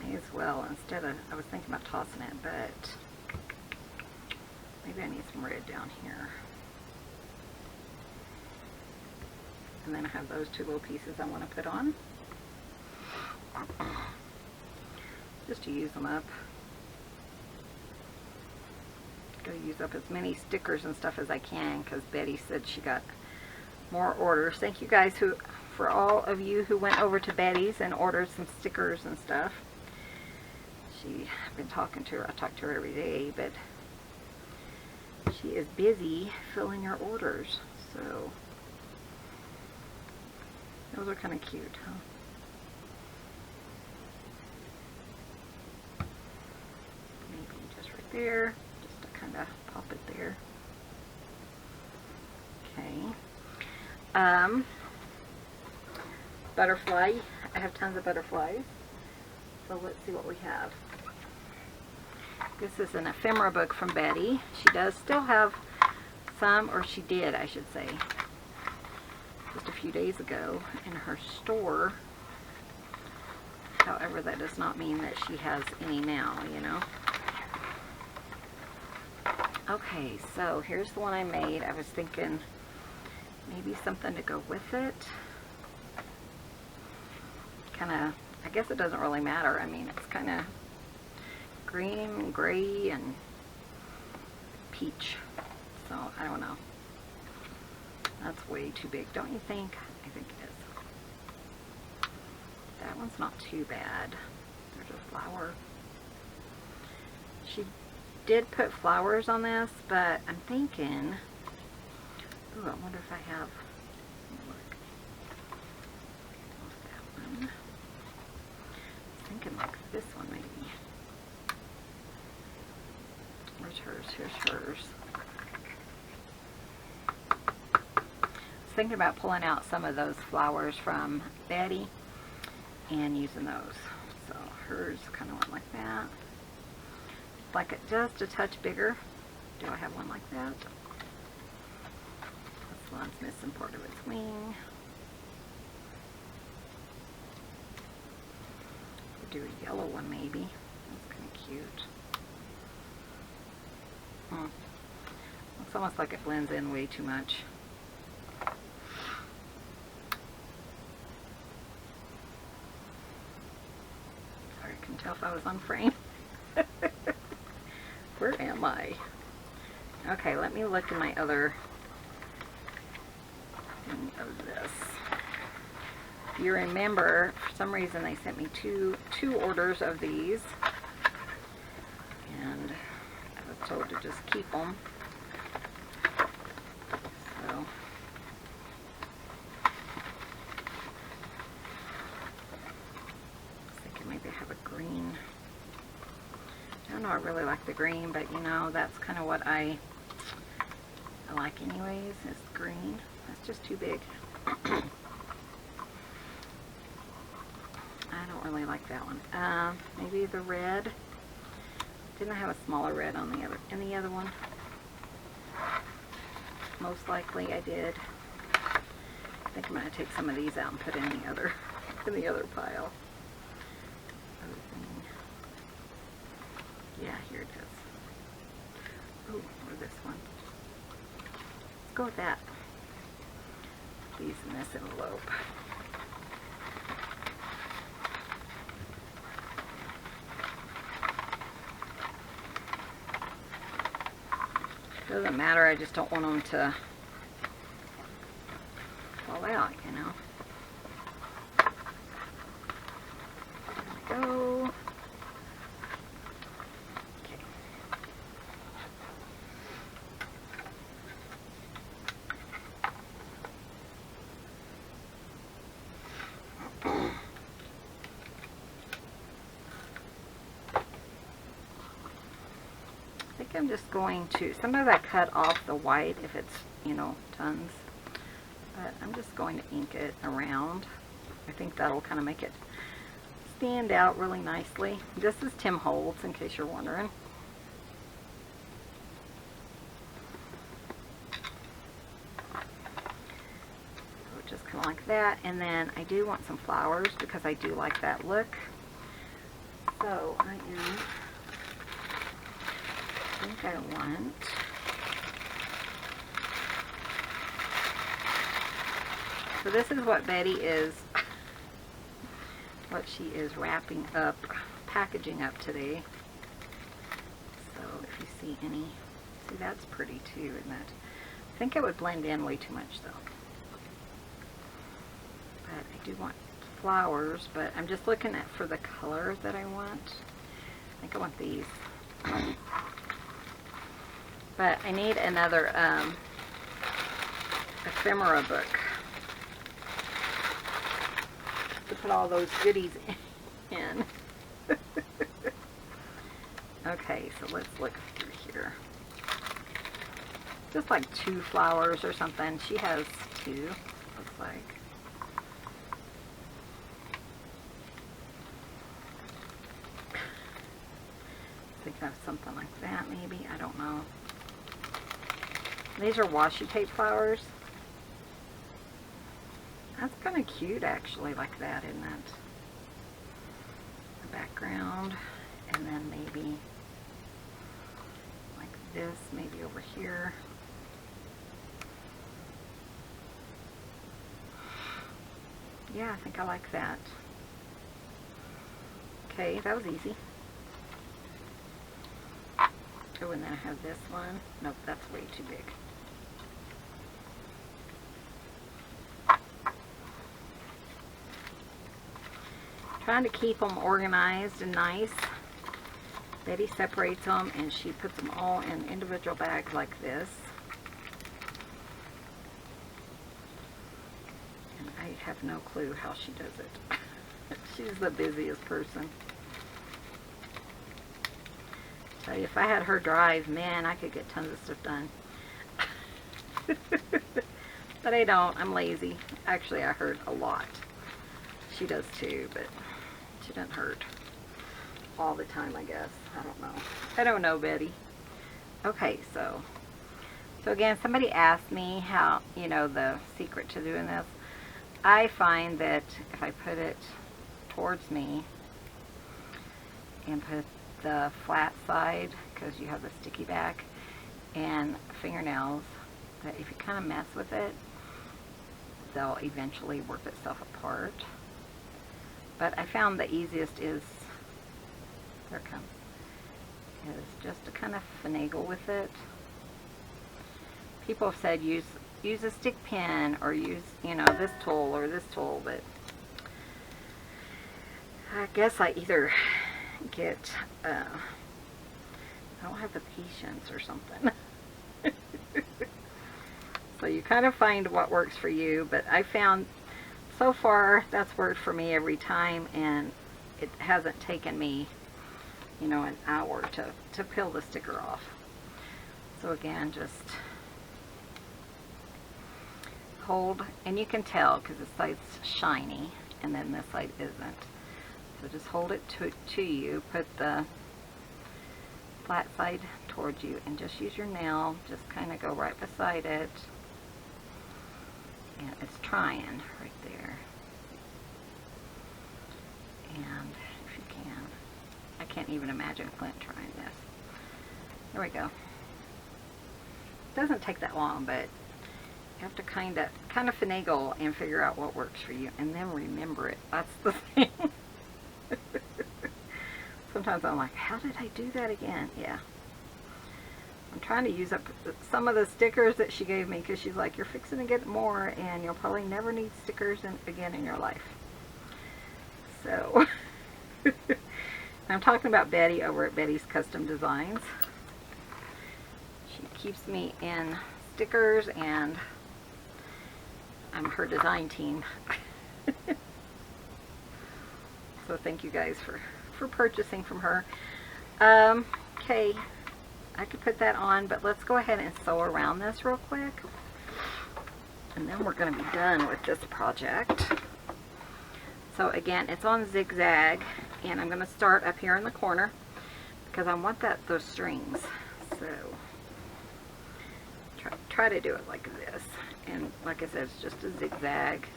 Speaker 1: May as well, instead of, I was thinking about tossing it, but maybe I need some red down here. And then I have those two little pieces I want to put on. Just to use them up. Gotta use up as many stickers and stuff as I can, because Betty said she got more orders. Thank you guys for all of you who went over to Betty's and ordered some stickers and stuff. I've been talking to her. I talk to her every day, but she is busy filling her orders. So those are kind of cute, huh? Maybe just right there. Just to kind of pop it there. Okay. Butterfly. I have tons of butterflies. So let's see what we have. This is an ephemera book from Betty. She does still have some, or she did, I should say, just a few days ago in her store. However, that does not mean that she has any now, you know. Okay, so here's the one I made. I was thinking maybe something to go with it. Kind of, I guess it doesn't really matter. I mean, it's kind of green, gray, and peach. So, I don't know. That's way too big, don't you think? I think it is. That one's not too bad. There's a flower. She did put flowers on this, but I'm thinking, ooh, I wonder if I have, look, that one. I was thinking like this one maybe. Where's hers? Here's hers. I was thinking about pulling out some of those flowers from Betty and using those. So hers kind of went like that. Like it just a touch bigger. Do I have one like that? This one's missing part of its wing. We'll do a yellow one maybe. That's kind of cute. It's almost like it blends in way too much. Sorry, I couldn't tell if I was on frame. Where am I? Okay, let me look in my other thing of this. If you remember, for some reason they sent me two orders of these, and I was told to just keep them. So I was thinking maybe I have a green. I don't know, I really like the green, but you know, that's kind of what I like anyways, is green. That's just too big. I don't really like that one. Maybe the red. Didn't I have a smaller red on in the other one? Most likely I did. I think I'm going to take some of these out and put in the other pile. Yeah, here it is. Ooh, or this one. Let's go with that. These in this envelope. Doesn't matter, I just don't want them to fall out, you know. There we go. I'm just going to, sometimes I cut off the white if it's, you know, tons, but I'm just going to ink it around. I think that'll kind of make it stand out really nicely. This is Tim Holtz, in case you're wondering. So just kind of like that, and then I do want some flowers because I do like that look. So I think I want, so this is what Betty is, what she is wrapping up, packaging up today. So if you see any, see that's pretty too, isn't it? I think it would blend in way too much though. But I do want flowers, but I'm just looking at for the color that I want. I think I want these. But I need another ephemera book to put all those goodies in. Okay, so let's look through here. Just like 2 flowers or something. She has 2, looks like. I think that's something like that maybe. I don't know. These are washi tape flowers. That's kind of cute actually, like that, isn't it? The background, and then maybe like this maybe over here. Yeah, I think I like that. Okay, that was easy. Oh, and then I have this one. Nope, that's way too big. Trying to keep them organized and nice. Betty separates them and she puts them all in individual bags like this. And I have no clue how she does it. She's the busiest person. So if I had her drive, man, I could get tons of stuff done. But I don't. I'm lazy. Actually, I hurt a lot. She does too, but she doesn't hurt all the time, I guess. I don't know. I don't know, Betty. Okay, so again, somebody asked me how, you know, the secret to doing this. I find that if I put it towards me and put the flat side, because you have the sticky back, and fingernails, that if you kind of mess with it, they'll eventually work itself apart. But I found the easiest is, there it comes, is just to kind of finagle with it. People have said use a stick pin or use, you know, this tool or this tool, but I guess I either get, I don't have the patience or something. So you kind of find what works for you, but I found so far that's worked for me every time, and it hasn't taken me, you know, an hour to peel the sticker off. So again, just hold, and you can tell because this side's shiny and then this side isn't. So just hold it to you, put the flat side towards you, and just use your nail, just kind of go right beside it. And it's trying right there. And if you can, I can't even imagine Clint trying this. There we go. Doesn't take that long, but you have to kind of finagle and figure out what works for you, and then remember it. That's the thing. Sometimes I'm like, how did I do that again? Yeah. I'm trying to use up some of the stickers that she gave me, because she's like, you're fixing to get more and you'll probably never need stickers again in your life. So I'm talking about Betty over at Betty's Custom Designs. She keeps me in stickers, and I'm her design team. So thank you guys for purchasing from her. Okay, I could put that on, but let's go ahead and sew around this real quick, and then we're going to be done with this project. So again, it's on zigzag, and I'm going to start up here in the corner because I want those strings. So try to do it like this, and like I said, it's just a zigzag.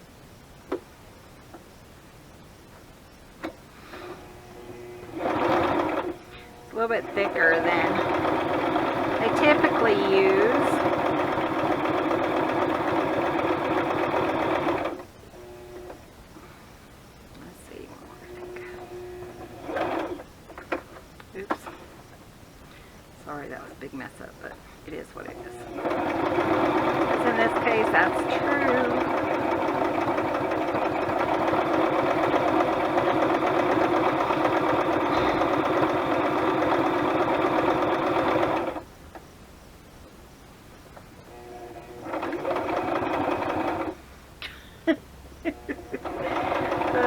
Speaker 1: It's a little bit thicker than I typically use. Let's see, one more, I think. Oops. Sorry, that was a big mess up, but it is what it is. Because in this case, that's true.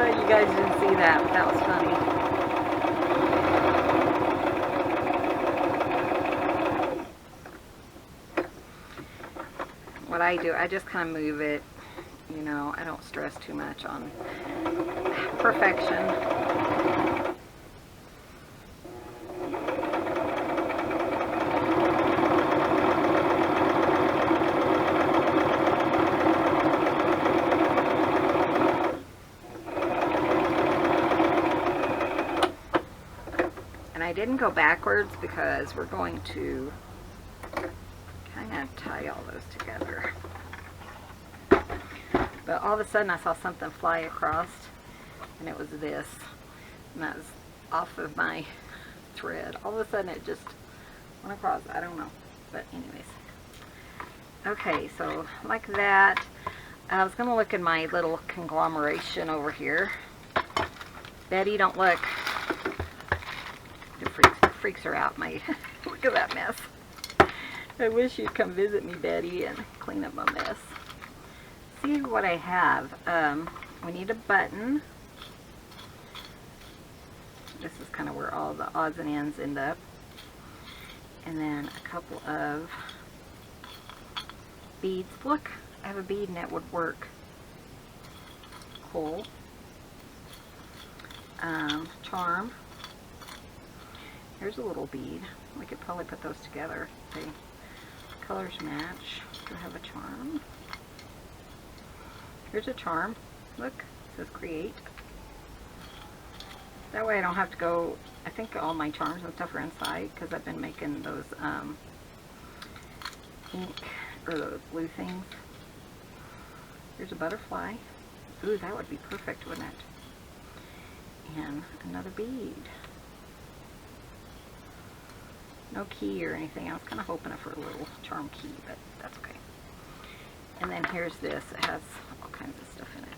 Speaker 1: You guys didn't see that, but that was funny. What I do, I just kind of move it, you know, I don't stress too much on perfection. I didn't go backwards because we're going to those together. But all of a sudden I saw something fly across, and it was this, and that was off of my thread. All of a sudden it just went across. I don't know, but anyways. Okay, so like that. I was going to look in my little conglomeration over here. Betty, don't look. It freaks her out. Look at that mess. I wish you'd come visit me, Betty, and clean up my mess. See what I have. We need a button. This is kind of where all the odds and ends end up. And then a couple of beads. Look, I have a bead and that would work. Cool. Charm. Here's a little bead. We could probably put those together. Okay. Colors match. Do I have a charm? Here's a charm. Look, it says create. That way I don't have to go. I think all my charms and stuff are inside because I've been making those ink or those blue things. Here's a butterfly. Ooh, that would be perfect, wouldn't it? And another bead. No key or anything. I was kind of hoping for a little charm key, but that's okay. And then here's this. It has all kinds of stuff in it.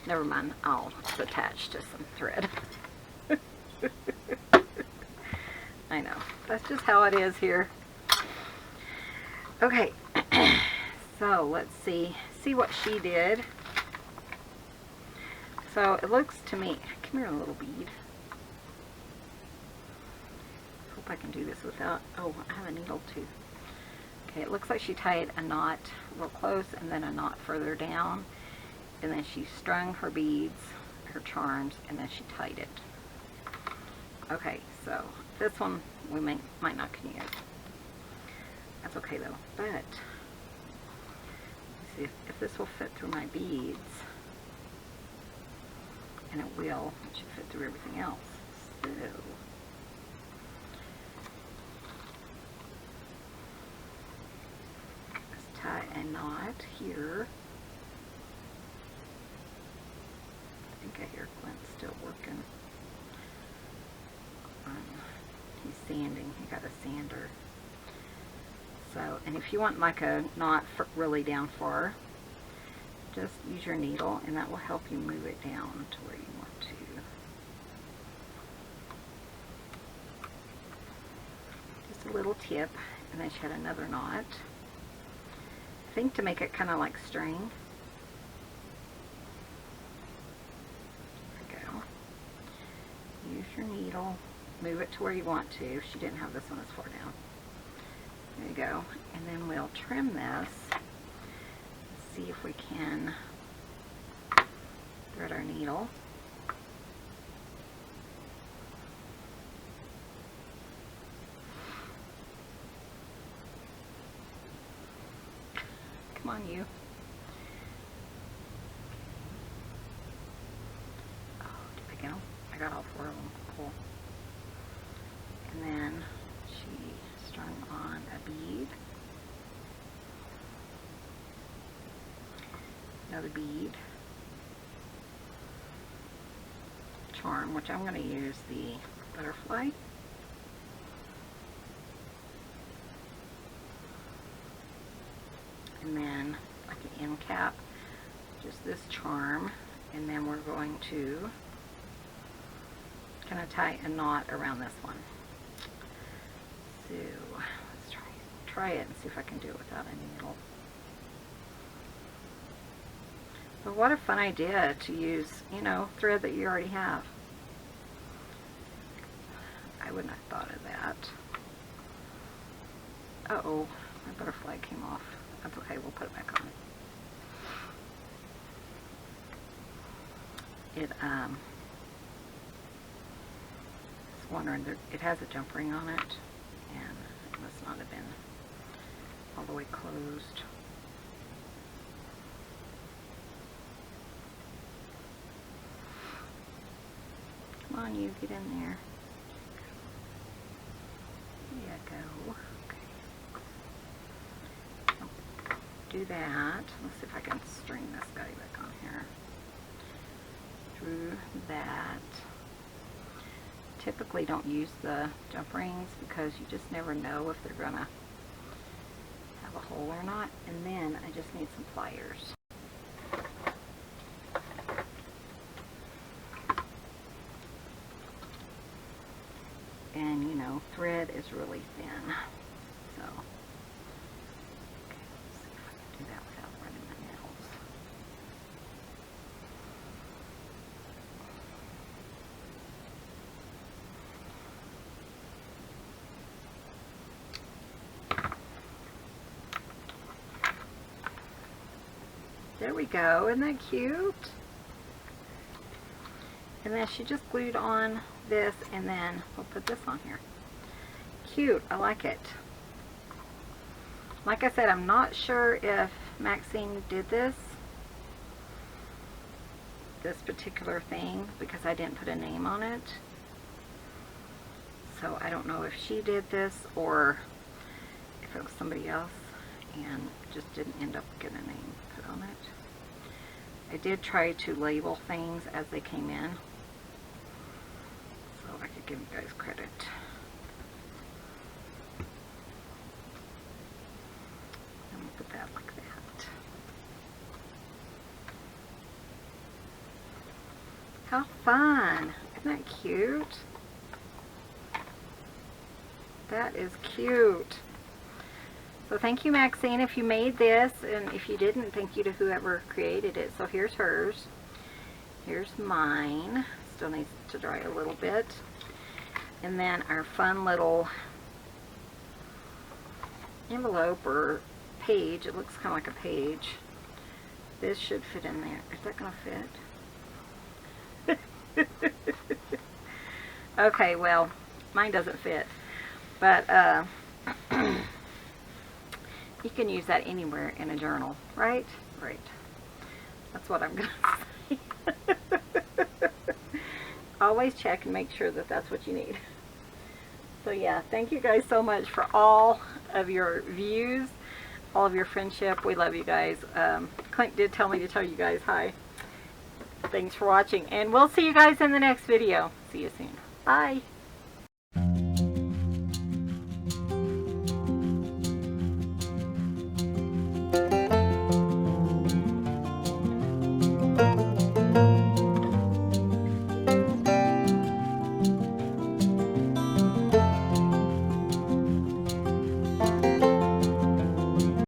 Speaker 1: Never mind. Oh, it's attached to some thread. I know. That's just how it is here. Okay. So let's see what she did. So it looks to me, come here, little bead. Hope I can do this without, oh, I have a needle too. Okay, it looks like she tied a knot real close and then a knot further down. And then she strung her beads, her charms, and then she tied it. Okay, so this one we might not can use. That's okay though, but let's see if this will fit through my beads. And it will. It should fit through everything else. So let's tie a knot here. I think I hear Clint still working. He's sanding. He got a sander. So, and if you want like a knot really down far, just use your needle and that will help you move it down to where you want to. Just a little tip, and then she had another knot. I think to make it kind of like string. There we go. Use your needle, move it to where you want to. She didn't have this one as far down. There you go. And then we'll trim this. See if we can thread our needle. Come on, you. Oh, did I get them? I got all 4 of them. Cool. And then she strung on a bead. Another bead, charm, which I'm going to use the butterfly. And then like an end cap, just this charm, and then we're going to kind of tie a knot around this one. So let's try it and see if I can do it without a needle. But what a fun idea to use, you know, thread that you already have. I wouldn't have thought of that. Uh-oh, my butterfly came off. That's okay, we'll put it back on. I was wondering, it has a jump ring on it, and it must not have been all the way closed. Come on, you get in there. There you go. Okay. do that. Let's see if I can string this guy back on here. Through that. Typically don't use the jump rings because you just never know if they're gonna have a hole or not. And then I just need some pliers. And you know, thread is really thin. So, okay, let's see if I can do that without running my nails. There we go. Isn't that cute? And then she just glued on this, and then we'll put this on here. Cute. I like it. Like I said, I'm not sure if Maxine did this particular thing because I didn't put a name on it. So I don't know if she did this or if it was somebody else and just didn't end up getting a name put on it. I did try to label things as they came in, so I could give you guys credit. I'm going to put that like that. How fun! Isn't that cute? That is cute. So thank you, Maxine, if you made this, and if you didn't, thank you to whoever created it. So here's hers. Here's mine. Still needs to dry a little bit. And then our fun little envelope or page. It looks kind of like a page. This should fit in there. Is that going to fit? Okay, well, mine doesn't fit. But, you can use that anywhere in a journal, right? Right. That's what I'm going to say. Always check and make sure that that's what you need. So yeah, thank you guys so much for all of your views, all of your friendship. We love you guys. Clint did tell me to tell you guys hi. Thanks for watching, and we'll see you guys in the next video. See you soon. Bye.